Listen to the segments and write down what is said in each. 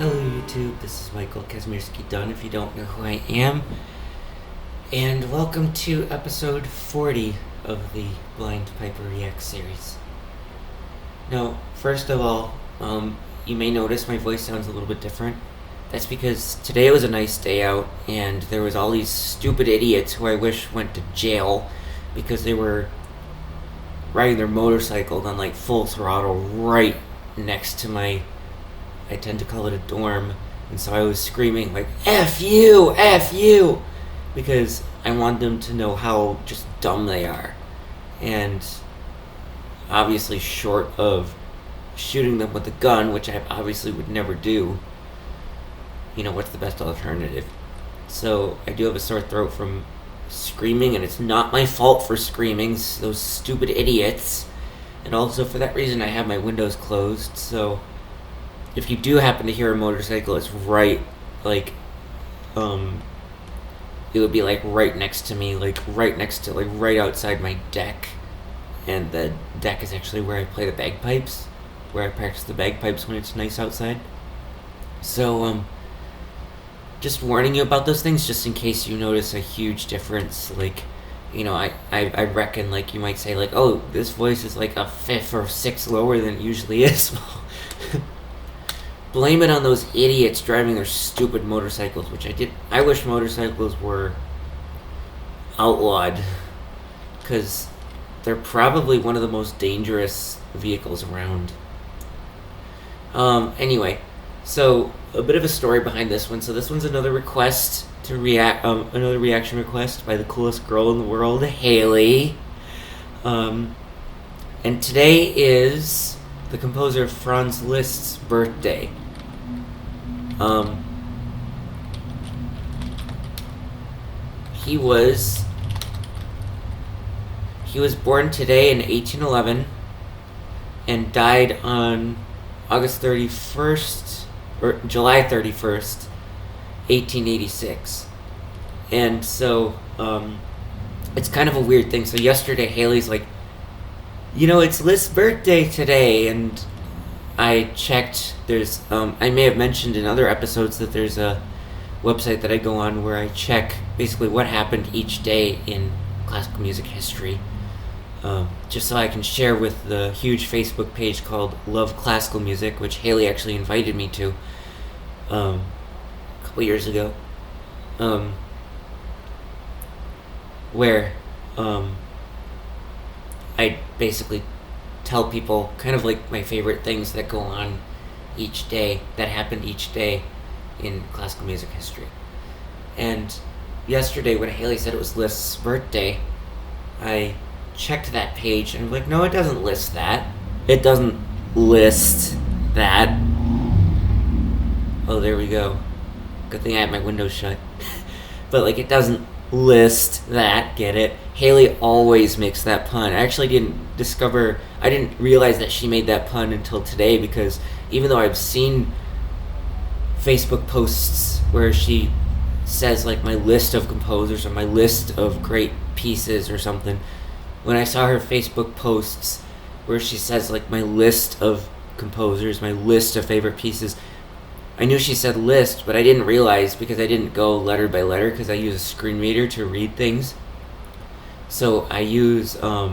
Hello YouTube, this is Michael Kazmierski Dunn if you don't know who I am. And welcome to episode 40 of the Blind Piper React series. Now, first of all, you may notice my voice sounds a little bit different. That's because today was a nice day out and there was all these stupid idiots who I wish went to jail because they were riding their motorcycle on like full throttle right next to I tend to call it a dorm, and so I was screaming like, F you, because I want them to know how just dumb they are. And obviously short of shooting them with a gun, which I obviously would never do, what's the best alternative? So I do have a sore throat from screaming, and it's not my fault for screaming, those stupid idiots. And also for that reason I have my windows closed, so if you do happen to hear a motorcycle, it's right, it would be right next to me, right outside my deck. And the deck is actually where I play the bagpipes, where I practice the bagpipes when it's nice outside. So, just warning you about those things, just in case you notice a huge difference. I reckon, you might say, oh, this voice is a fifth or sixth lower than it usually is. Blame it on those idiots driving their stupid motorcycles, which I did. I wish motorcycles were outlawed, because they're probably one of the most dangerous vehicles around. Anyway, so a bit of a story behind this one. So this one's another request to another reaction request by the coolest girl in the world, Hailey. And today is the composer Franz Liszt's birthday. He was born today in 1811 and died on August 31st or July 31st, 1886. And so it's kind of a weird thing. So yesterday Hailey's like, it's Liszt's birthday today, and I checked. There's I may have mentioned in other episodes that there's a website that I go on where I check basically what happened each day in classical music history, just so I can share with the huge Facebook page called Love Classical Music, which Hailey actually invited me to a couple years ago, where I basically tell people kind of my favorite things that go on each day, that happened each day in classical music history. And yesterday when Hailey said it was Liszt's birthday, I checked that page and I'm like, no, it doesn't list that. It doesn't list that. Oh, there we go. Good thing I had my windows shut. But it doesn't list that, get it? Hailey always makes that pun. I actually didn't realize that she made that pun until today, because even though I've seen Facebook posts where she says my list of composers or my list of great pieces or something, when I saw her Facebook posts where she says my list of composers, my list of favorite pieces, I knew she said list, but I didn't realize, because I didn't go letter by letter, because I use a screen reader to read things. So I use, I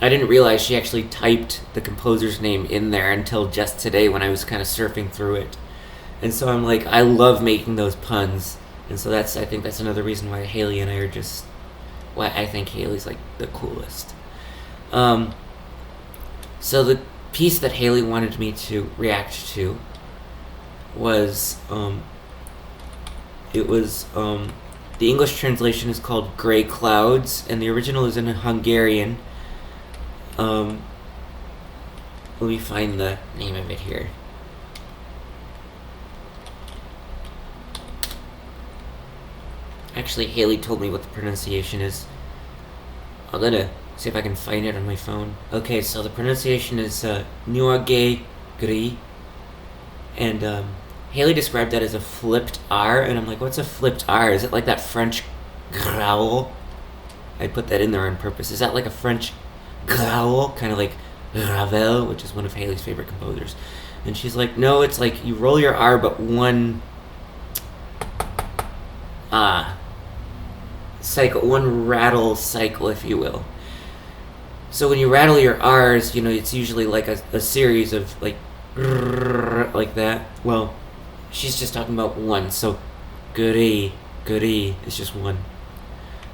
didn't realize she actually typed the composer's name in there until just today when I was kind of surfing through it. And so I'm I love making those puns. And so I think that's another reason why Hailey and I are why I think Hailey's the coolest. So the piece that Hailey wanted me to react to was, the English translation is called Gray Clouds, and the original is in Hungarian. Let me find the name of it here. Actually, Hailey told me what the pronunciation is. I'm gonna see if I can find it on my phone. Okay, so the pronunciation is Nuages gris, and Hailey described that as a flipped R, and I'm like, what's a flipped R? Is it that French growl? I put that in there on purpose. Is that a French growl? Kind of like Ravel, which is one of Hailey's favorite composers. And she's like, no, it's like you roll your R, but one cycle, one rattle cycle, if you will. So when you rattle your R's, it's usually like a series of like that. Well, she's just talking about one. So gris is just one.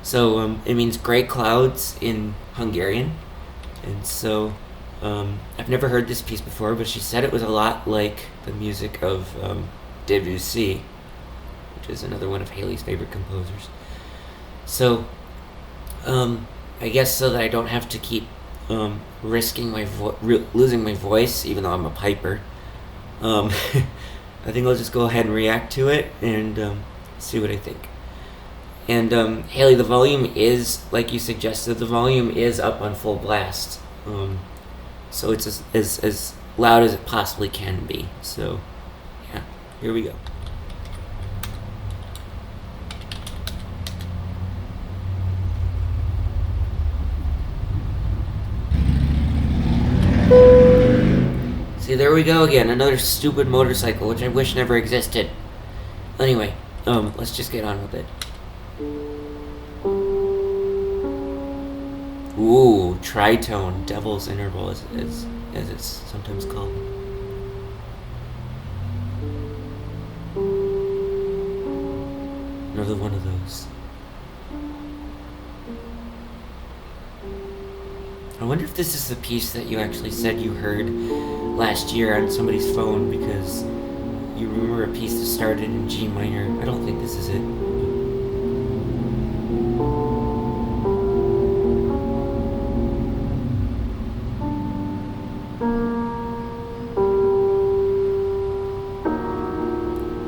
So it means gray clouds in Hungarian. And so I've never heard this piece before, but she said it was a lot like the music of Debussy, which is another one of Hailey's favorite composers. So I guess so that I don't have to keep risking my losing my voice, even though I'm a piper. I think I'll just go ahead and react to it and see what I think. And Hailey, the volume is, like you suggested, the volume is up on full blast. So it's as loud as it possibly can be. So yeah, here we go. See, there we go again. Another stupid motorcycle, which I wish never existed. Anyway, let's just get on with it. Ooh, tritone, devil's interval, as it's sometimes called. Another one of those. I wonder if this is the piece that you actually said you heard last year on somebody's phone, because you remember a piece that started in G minor. I don't think this is it.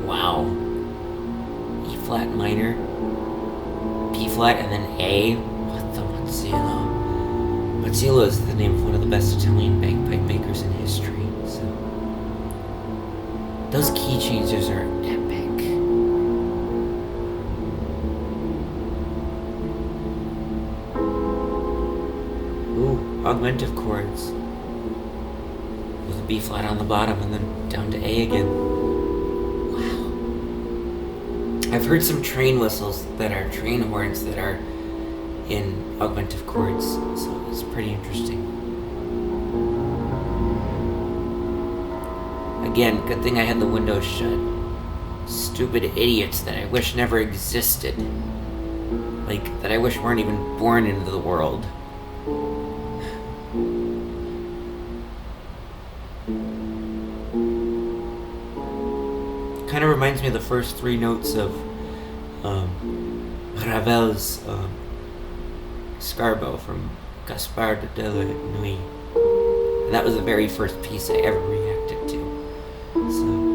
Wow. E flat minor, P flat, and then A. What the Mazzillo? Mazzillo is the name of one of the best Italian bagpipe makers in history. So those key changes are epic. Ooh, augmentive chords with a B flat on the bottom and then down to A again. Wow. I've heard some train whistles that are train horns that are in augmentive chords, so it's pretty interesting. Again, good thing I had the windows shut. Stupid idiots that I wish never existed. Like, that I wish weren't even born into the world. Kind of reminds me of the first three notes of Ravel's Scarbo from Gaspard de la Nuit. And that was the very first piece I ever reacted to. So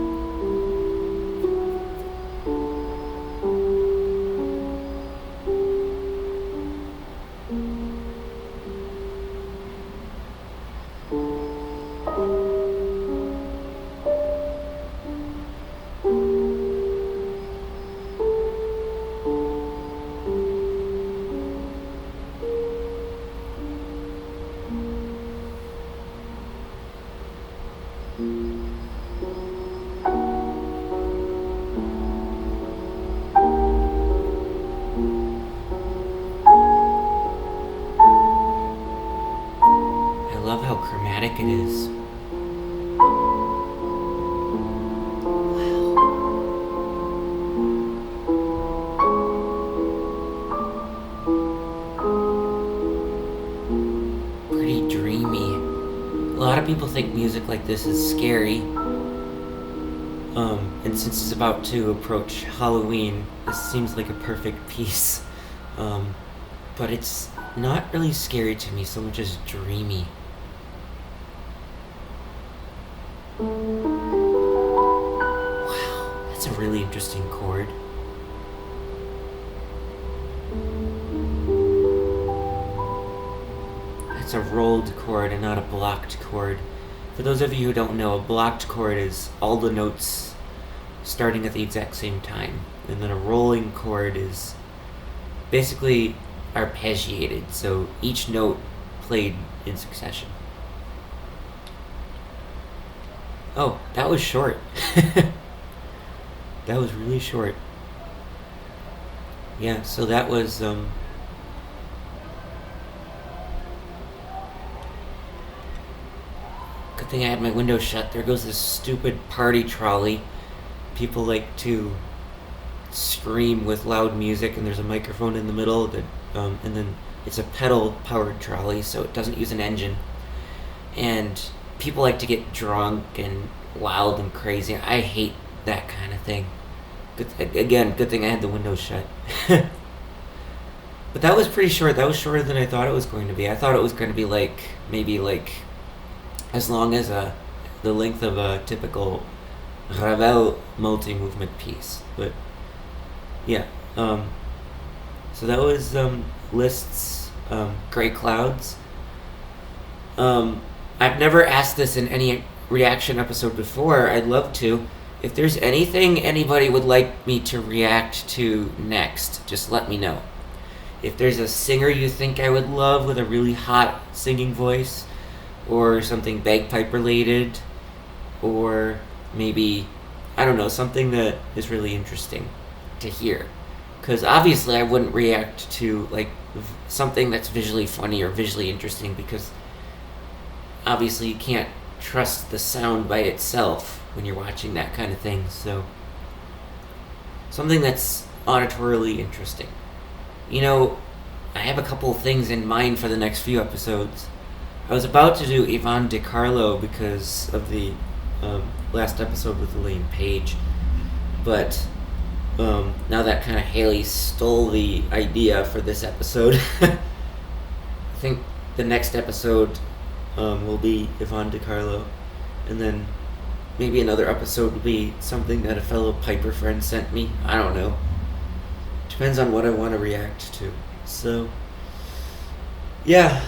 chromatic it is. Wow. Pretty dreamy. A lot of people think music like this is scary. And since it's about to approach Halloween, this seems like a perfect piece. But it's not really scary to me so much as dreamy. Wow, that's a really interesting chord. That's a rolled chord and not a blocked chord. For those of you who don't know, a blocked chord is all the notes starting at the exact same time. And then a rolling chord is basically arpeggiated, so each note played in succession. Oh, that was short. That was really short. Yeah, so that was good thing I had my window shut. There goes this stupid party trolley. People like to scream with loud music, and there's a microphone in the middle that, and then it's a pedal powered trolley, so it doesn't use an engine. And people like to get drunk and wild and crazy. I hate that kind of thing. Good thing I had the window shut. But that was pretty short. That was shorter than I thought it was going to be. I thought it was going to be like maybe like as long as the length of a typical Ravel multi-movement piece. But yeah, so that was Liszt's Gray Clouds. I've never asked this in any reaction episode before. I'd love to. If there's anything anybody would like me to react to next, just let me know. If there's a singer you think I would love with a really hot singing voice, or something bagpipe related, or maybe, I don't know, something that is really interesting to hear. Because obviously I wouldn't react to like something that's visually funny or visually interesting, because obviously you can't trust the sound by itself when you're watching that kind of thing. So something that's auditorily interesting. You know, I have a couple of things in mind for the next few episodes. I was about to do Yvonne De Carlo because of the last episode with Elaine Page, but now that kind of Hailey stole the idea for this episode, I think the next episode will be Yvonne De Carlo, and then maybe another episode will be something that a fellow Piper friend sent me. I don't know. Depends on what I want to react to. So, yeah.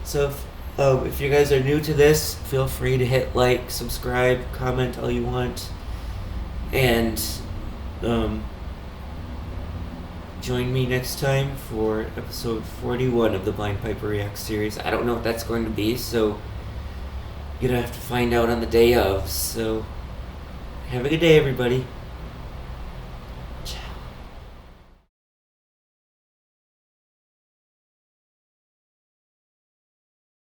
So if you guys are new to this, feel free to hit like, subscribe, comment all you want, and join me next time for episode 41 of the Blind Piper React series. I don't know what that's going to be, so you're gonna have to find out on the day of. So have a good day, everybody.